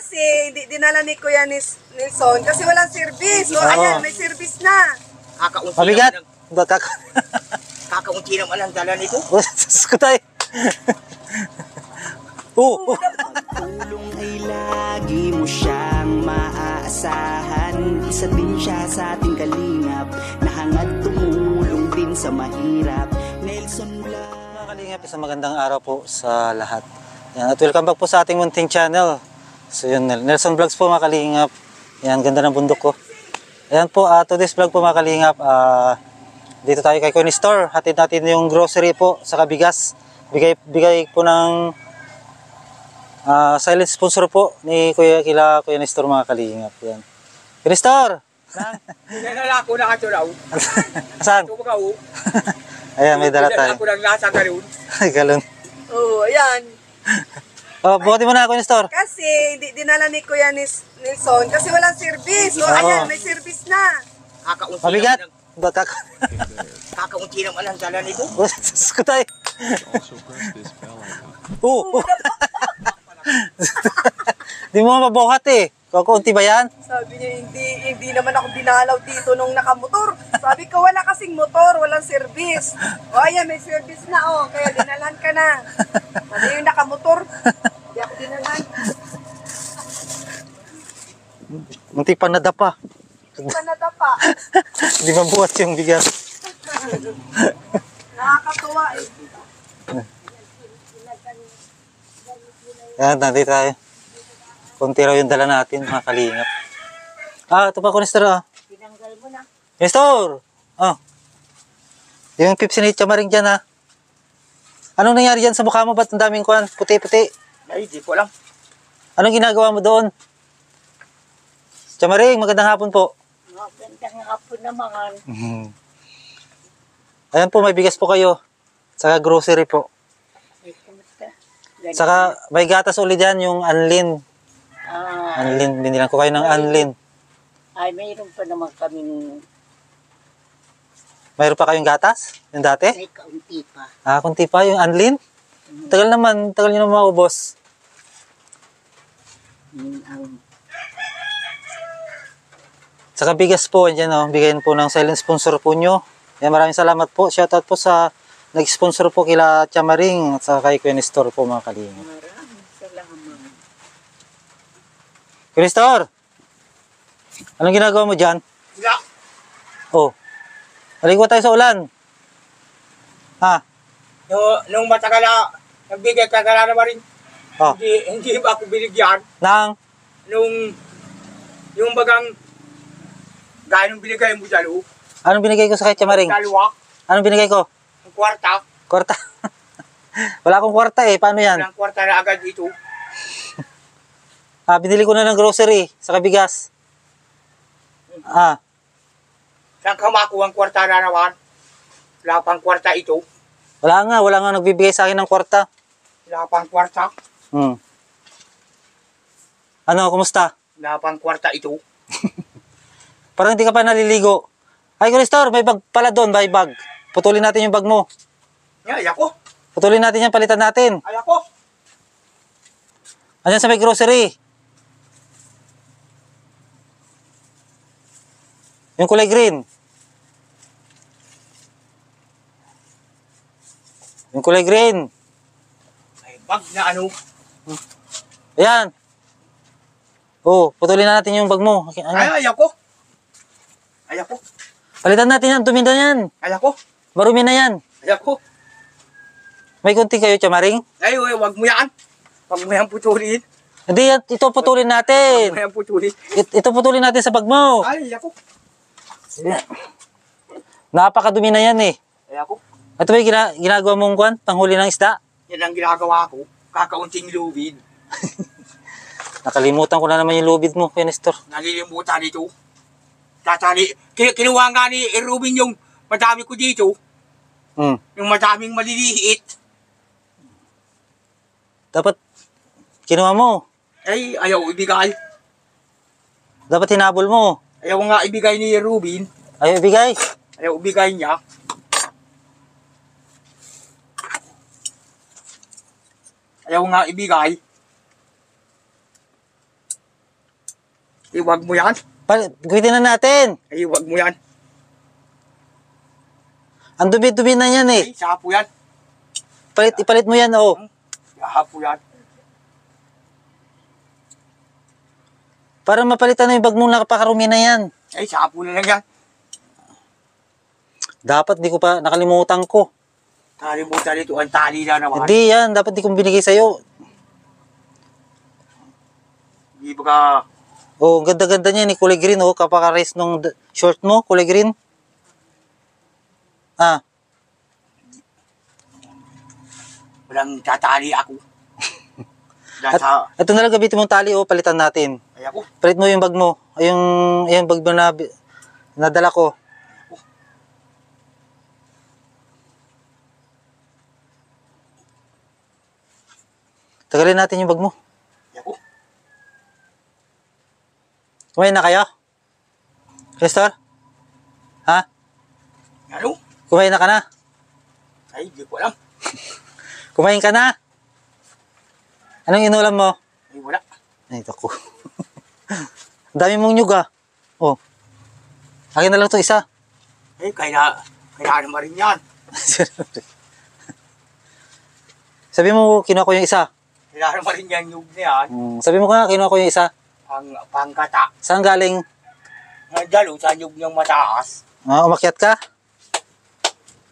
Kasi dinala ni Kuya Nilson kasi walang service. O ayan, may service na. Kakaunti Mabigat. naman kakaunti naman ang dala nito. Sus ko tayo. Tulong ay lagi mo siyang maaasahan. Isa din siya sa ating kalingap, nahangad tumulong din sa mahirap. Nelson Vlog. Mga kalingap, isang magandang araw po sa lahat. Yan, at welcome back po sa ating munting channel. So yun, Nelson Vlogs po mga kalingap. Yan, ganda ng bundok ko. Ayan po, today's vlog po mga kalingap. Dito tayo kay Kuya Store. Hatid natin yung grocery po sa bigas. Bigay po ng silent sponsor po ni Kuya Store mga kalingap. Yan. Kuya Store! Yan na ako nakatulaw. Saan? Tumagaw. Ayan, may dala tayo. Ako lang nasa galon. Galon. Oo, ayan. Buti mo na Kuya Store. Kasi dinala ni Kuya Nilson kasi walang service. O ayan, may service na. Kakaunti Mabigat. naman kakaunti naman ang dala nito. Sus ko tayo. Di mo mabuhat eh. Kakunti ba yan? Sabi niya, hindi naman ako dinalaw dito nung nakamotor. Sabi ko, wala kasing motor, walang service. O ayan, may service na kaya dinalan ka na. Sabi yung nakamotor, hindi ako dinalan. Muntik pa nadapa. Panadapa. Hindi mabuhat yung bigas. Nakakatuwa eh. Yan, nandito tayo. Kunti raw yung dala natin, mga kalingap. Ito pa, Kuya Store. Tinanggal mo na. Kuya Store! Yung Pepsi ni Chamaring dyan, ha? Anong nangyari dyan sa mukha mo? Ba't ang daming kuwan? Puti-puti? Ay, di ko lang. Anong ginagawa mo doon? Chamaring, magandang hapon po. Magandang hapon naman. Ayan po, may bigas po kayo. Saka grocery po. Ay, kumusta? Saka may gatas ulit dyan, yung Anlin. Anlin, binilang ko kayo ng Anlin. Ay, mayroon pa naman kaming Mayroon pa kayong gatas? Yung dati? may kaunti pa. Kunti pa yung Anlin? Tagal naman, tagal nyo naman maubos. Saka bigas po, andyan bigayin po ng silent sponsor po nyo. Maraming salamat po. Shoutout po sa nag-sponsor po kila Chamaring at saka kay Kuya Store po mga kalingap. Maraming salamat. Kuya Store! Anong ginagawa mo dyan? Wala. Maligo tayo sa ulan. Nung matagal na nagbigay ka na naman rin. Oh. Hindi ba ako binigyan? Nang? Yung bagang gano'ng binigay mo dyan, Anong binigay ko sa kay Chamaring? dalawa, Anong binigay ko? ang kwarta. Kwarta. Wala akong kwarta eh. Paano yan? Ang kwarta na agad dito. Binili ko na ng grocery sa bigas. Saan ka makuha ang kwarta na naman? Wala pang kwarta ito. Wala nga nagbibigay sa akin ng kwarta. Wala pang kwarta. Ano, kumusta? Wala pang kwarta ito. Parang hindi ka pa naliligo. Ay, Kuya Store, may bag pala doon, may bag. Putulin natin yung bag mo. Ay, ako. Putulin natin yan, palitan natin. Ay, ako. Andiyan sa may grocery. Yung kulay green. Yung kulay green. Ay, bag na ano. Ayan. Putulin na natin yung bag mo. Ay, ako. Ay, ako. Palitan natin yan, tuminda yan. Ay, ako. Marumi na yan. Ay, ako. May kunti kayo, Chamaring? Ay, wag mo yan. Wag mo yan putulin. Hindi, ito putulin Wag natin. mo yan putulin. Ito putulin natin sa bag mo. Ay, ako. Napakadumi na yan eh. Ay, ako. Ito ba yung ginagawa mong kwan? Panghuli ng isda? Yan ang ginagawa ko. Kakaunting lubid. Nakalimutan ko na naman yung lubid mo, Kuya Store. Nalilimutan ito. Tatali. Kinuha nga ni Rubin yung madami ko dito. Yung madaming maliliit. Dapat kinuha mo. Ay, ayaw ibigay. Dapat hinabol mo. Ayaw nga ibigay ni Rubin. Ayaw ibigay. Ayaw ibigay niya. Ayaw nga ibigay. Iwag mo yan. Gamitin na natin. Iwag mo yan. Ang dumi-dumi na yan eh. Ay, sapo yan. Ipalit mo yan, oh. Sapo yan. Para mapalitan na yung bag mong nakapakarumi na yan. Ay, sapo na lang yan. Dapat di ko pa nakalimutan ko. Kalimutan nito, ang tali na naman. Hindi yan, dapat di kong binigay sa'yo. Hindi ba ka... Oh, ang ganda-ganda niya ni kulay green, oh. Kapaka-race nung short mo, kulay green. Ah, Walang tatali ako. Dahil sa... ito na lang gamitin mong tali, oh. Palitan natin. Ay ako. Palit mo yung bag mo. Ay, yung bag mo na nadala ko. Tagalin natin yung bag mo. Ay ako. Kumain na kayo? Nestor? Ha? Ano? Kumain na ka na? Ay, di ko alam. Kumain ka na? Anong inulam mo? Ay, wala. Ay, ako. Ang dami mong nyug ah. Oh. Akin na lang to isa. Eh, kaya naman rin yan. Sabi mo, kinuha ko yung isa. Kaya naman rin yan yung na yan. Sabi mo nga, kinuha ko yung isa. Ang pangkata. Saan galing? Dalo sa nyug niyang mataas. Ah, umakyat ka?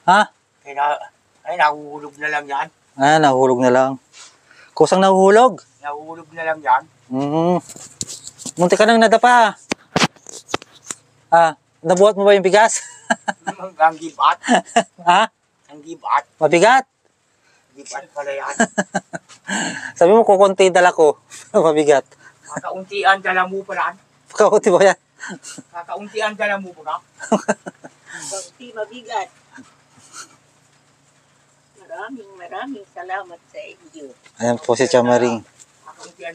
Ha? Ay, nahuhulog na lang yan. Ah, nahuhulog na lang. Kusang nahuhulog? Nahuhulog na lang yan. Munti ka nang nadapa. Ah, nabuhat mo ba yung bigas? Ang give-at. Ha? Ang give-at. Mabigat? Give-at pala yan. Sabi mo, kukunti dala ko. Mabigat. Kakauntian dala mo pala. Kakunti ba yan? Kakauntian dala mo pala. Bakti mabigat. Maraming salamat sa inyo. Ayan po si Chamaring. Kakauntian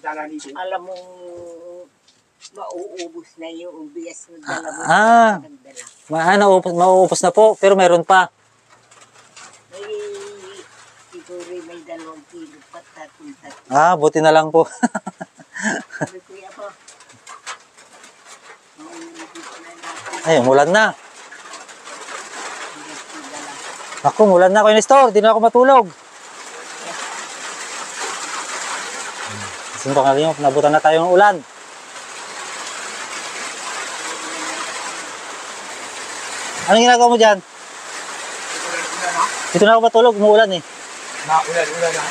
dala nito. Alam mong mauubos na yung bigas na dala mo. Ah. Mauupos na po, pero meron pa. May siguro may 2 kilo pa tatong. Ah, buti na lang po. Sabi ko yan po. Mauubos na natin. Ay, umulan na. Bigas na dala. Ako, umulan na ako yung store. Di na ako matulog. Sino pa nga nabutan na tayo ng ulan. Anong ginagawa mo dyan? Dito na ako matulog, umuulan eh. Ulan na.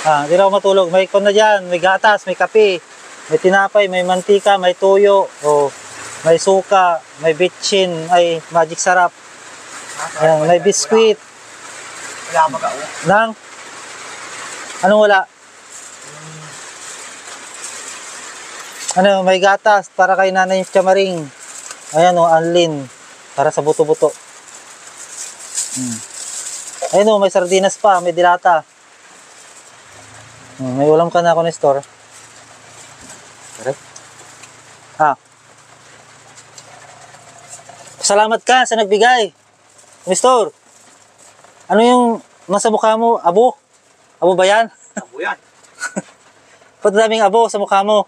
Ah, dito na ako matulog. May kon na dyan, may gatas, may kape, may tinapay, may mantika, may toyo, may suka, may bitchin, ay magic sarap. Ayan, may biskuit. Wala ba ka? Nang? Anong wala? Ano, may gatas para kay Nanay Chamaring. Ayan o, Anlin. Para sa buto-buto. Ayun o, may sardinas pa, may dilata. May ulam ka na ako ni store. Ha? Salamat ka sa nagbigay. Mister, ano yung nasa mukha mo? Abo? Abo ba yan? Abo yan. Ba't daming abo sa mukha mo?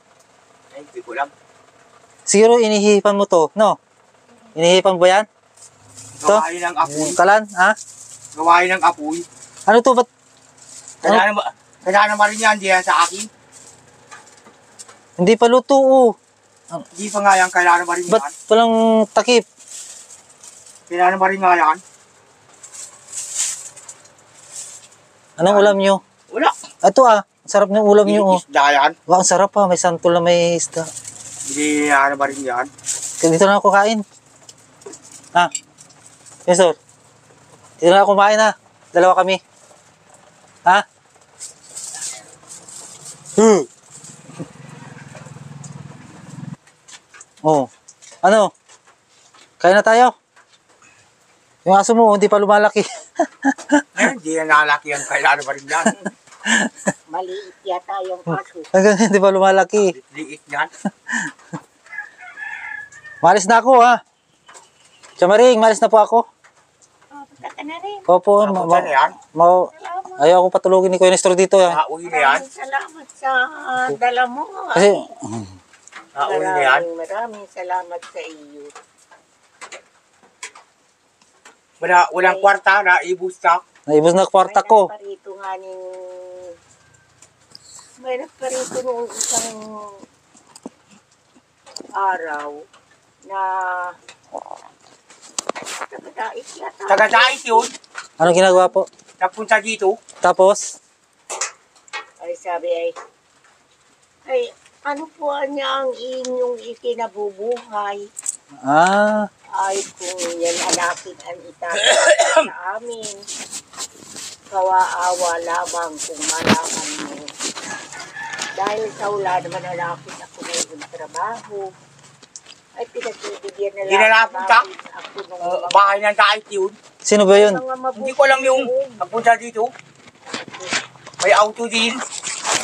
Ay, hindi ko alam. Siguro inihipan mo to, no? Inihipan ba yan? Ito? Gawain ng apoy. Kalan, ha? Gawain ng apoy. Ano to? Ba't? Kaya naman rin yan, di yan sa akin. Hindi pa luto, oh. Hindi pa nga yan, kaya naman rin Ba't yan. walang takip? Kaya naman rin nga yan. Anong ulam nyo? Wala. Ito ah, sarap ng ulam nyo, oh. Isda yan. Wow, ang sarap ah. May santol na may isda. Hindi naman rin yan. Dito na ako kain. Ah, yes sir. Dito na ako kumain ha. Dalawa kami. Ha? Oh. Ano? Kain na tayo. Yung aso mo, hindi pa lumalaki. Eh, hindi yan nakalaki yan, kaya naman rin yan. Maliit yata yung aso. Hanggang hindi pa lumalaki. Liit yan. Malis na ako ha. Chamaring, malis na po ako. Oh, punta ka na rin. Opo, Saan yan? ayaw ko patulogin ni Kuya Nestor dito ha. Nauwi na yan. Maraming salamat sa dala mo. Kasi, Uli na yan. Maraming salamat sa iyo. Walang kwarta na ibus ka. Naibos na kwarta ko. May nagparito noong isang araw na tagadait yata. Tagadait yun. Ano ginagawa po? Napunta dito. Tapos? Ay sabi ay ano po niya ang inyong ikinabubuhay? Ah, Ay kung yan hanapin ang itatapos sa amin. Kawaawa lamang kung malaman mo. Dahil sa wala naman hanapin ako ng trabaho. Ay pinagbibigyan na Hindi na lang napunta. ako ng Bahay ng dait yun. sino ba yun? mga mabuti. Hindi ko alam yung napunta dito. May auto din.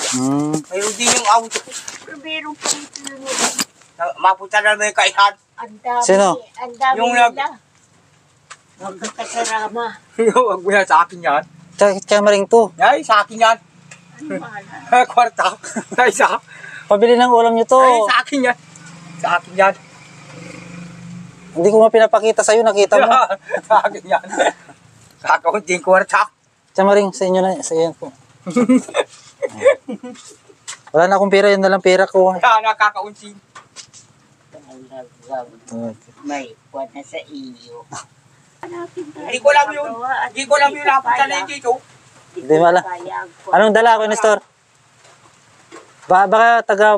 Hmm. Mayroon din yung auto. Pero meron pa rin yun. Mapunta na may kaihan. Ang dami. Sino? Ang dami Yung nila. Magkakasarama. Huwag mo yan sa akin yan. Tsaka ring to. Ay, sa akin yan. Ano mahal? Kwarta. Ay, sa Pabili ng ulam nyo to. Ay, sa akin yan. Sa akin yan. Hindi ko nga pinapakita sa'yo, nakita mo. Sa akin yan. Sa kaunting kwarta. Tsaka ring, sa inyo na, sa inyo po. Wala na akong pera, yun na lang pera ko. Kaya nakakaunting. May kuwan na sa iyo. Hindi ko alam yun. Hindi ko alam yun. Napunta na yun dito. Hindi mo alam. Anong dala ko, Nestor? Baka taga